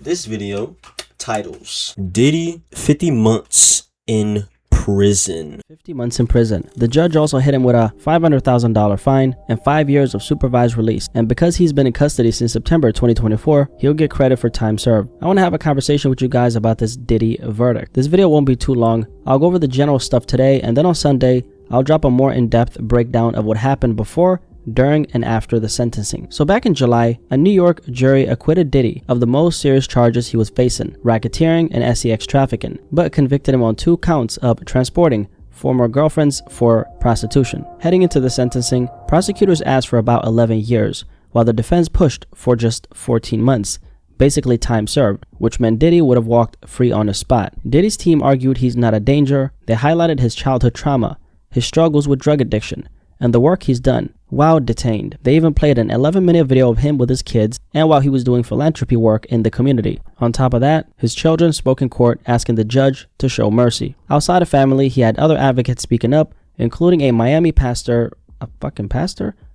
This video titles Diddy 50 months in prison. 50 months in prison. The judge also hit him with a $500,000 fine and 5 years of supervised release. And because he's been in custody since September 2024, he'll get credit for time served. I want to have a conversation with you guys about this Diddy verdict. This video won't be too long. I'll go over the general stuff today, and then on Sunday, I'll drop a more in-depth breakdown of what happened before, during, and after the sentencing. So back in July, a New York jury acquitted Diddy of the most serious charges he was facing, racketeering and sex trafficking, but convicted him on 2 counts of transporting former girlfriends for prostitution. Heading into the sentencing, prosecutors asked for about 11 years, while the defense pushed for just 14 months, basically time served, which meant Diddy would have walked free on the spot. Diddy's team argued he's not a danger. They highlighted his childhood trauma, his struggles with drug addiction, and the work he's done while detained. They even played an 11-minute video of him with his kids and while he was doing philanthropy work in the community. On top of that, his children spoke in court asking the judge to show mercy. Outside of family, he had other advocates speaking up, including a Miami pastor,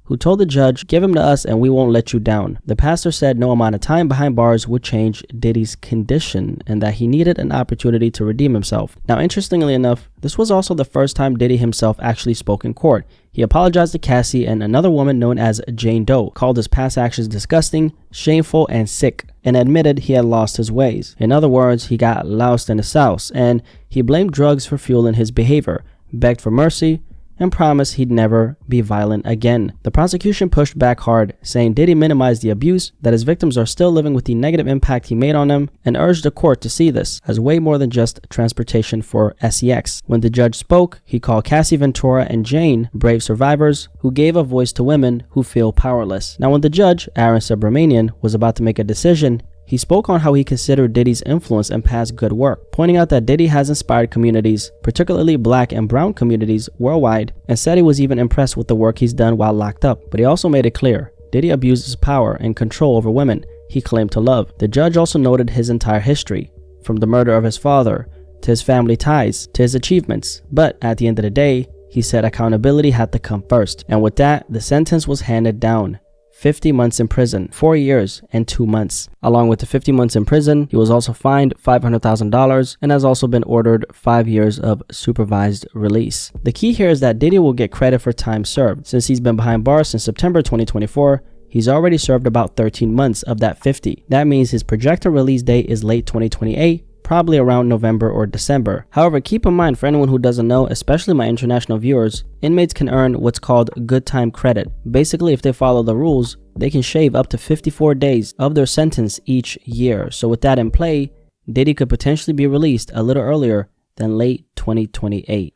who told the judge, "Give him to us and we won't let you down." The pastor said no amount of time behind bars would change Diddy's condition and that he needed an opportunity to redeem himself. Now, interestingly enough, this was also the first time Diddy himself actually spoke in court. He apologized to Cassie and another woman known as Jane Doe, called his past actions disgusting, shameful, and sick, and admitted he had lost his ways. In other words, he got lost in the sauce, and he blamed drugs for fueling his behavior, begged for mercy, and promised he'd never be violent again. The prosecution pushed back hard, saying Diddy minimized the abuse, that his victims are still living with the negative impact he made on them, and urged the court to see this as way more than just transportation for sex. When the judge spoke, he called Cassie Ventura and Jane brave survivors who gave a voice to women who feel powerless. Now, when the judge, Aaron Subramanian, was about to make a decision, he spoke on how he considered Diddy's influence and past good work, pointing out that Diddy has inspired communities, particularly black and brown communities worldwide, and said he was even impressed with the work he's done while locked up. But he also made it clear, Diddy abuses power and control over women he claimed to love. The judge also noted his entire history, from the murder of his father, to his family ties, to his achievements. But at the end of the day, he said accountability had to come first. And with that, the sentence was handed down. 50 months in prison, 4 years and 2 months. Along with the 50 months in prison, he was also fined $500,000 and has also been ordered 5 years of supervised release. The key here is that Diddy will get credit for time served. Since he's been behind bars since September 2024, he's already served about 13 months of that 50. That means his projected release date is late 2028, probably around November or December. However, keep in mind, for anyone who doesn't know, especially my international viewers, inmates can earn what's called good time credit. Basically, if they follow the rules, they can shave up to 54 days of their sentence each year. So with that in play, Diddy could potentially be released a little earlier than late 2028.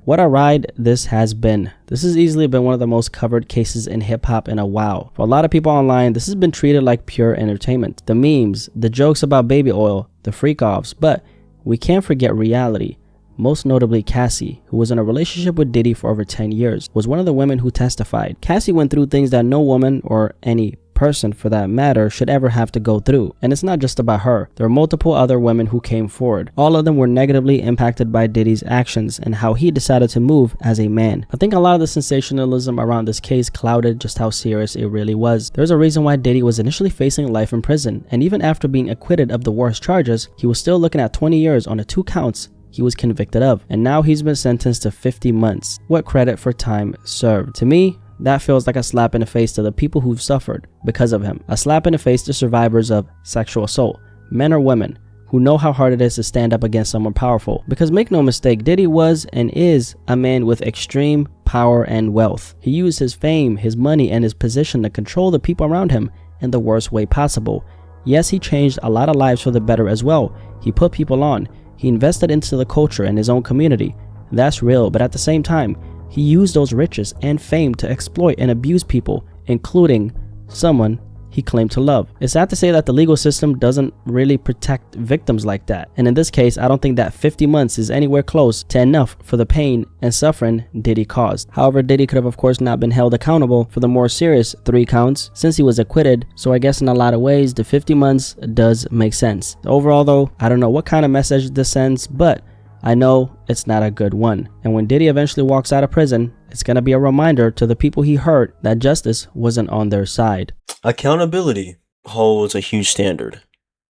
What a ride this has been. This has easily been one of the most covered cases in hip-hop in a while. For a lot of people online, this has been treated like pure entertainment. The memes, the jokes about baby oil, the freak-offs, but we can't forget reality. Most notably Cassie, who was in a relationship with Diddy for over 10 years, was one of the women who testified. Cassie went through things that no woman, or any person for that matter, should ever have to go through. And it's not just about her. There are multiple other women who came forward. All of them were negatively impacted by Diddy's actions and how he decided to move as a man. I think a lot of the sensationalism around this case clouded just how serious it really was. There's a reason why Diddy was initially facing life in prison, and even after being acquitted of the worst charges, he was still looking at 20 years on the 2 counts he was convicted of, and now he's been sentenced to 50 months. What credit for time served? To me, that feels like a slap in the face to the people who've suffered because of him. A slap in the face to survivors of sexual assault, men or women, who know how hard it is to stand up against someone powerful. Because make no mistake, Diddy was and is a man with extreme power and wealth. He used his fame, his money, and his position to control the people around him in the worst way possible. Yes, he changed a lot of lives for the better as well. He put people on. He invested into the culture and his own community. That's real, but at the same time, he used those riches and fame to exploit and abuse people, including someone he claimed to love. It's sad to say that the legal system doesn't really protect victims like that. And in this case, I don't think that 50 months is anywhere close to enough for the pain and suffering Diddy caused. However, Diddy could have of course not been held accountable for the more serious 3 counts since he was acquitted. So I guess in a lot of ways, the 50 months does make sense. Overall though, I don't know what kind of message this sends, but I know it's not a good one. And when Diddy eventually walks out of prison, it's going to be a reminder to the people he hurt that justice wasn't on their side. Accountability holds a huge standard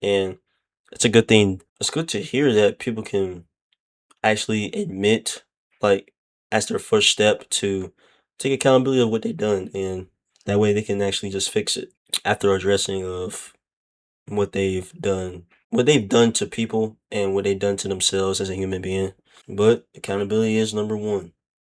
And it's a good thing. It's good to hear that people can actually admit, like, as their first step to take accountability of what they've done, and that way they can actually just fix it after addressing of what they've done to people and what they've done to themselves as a human being. But accountability is number one.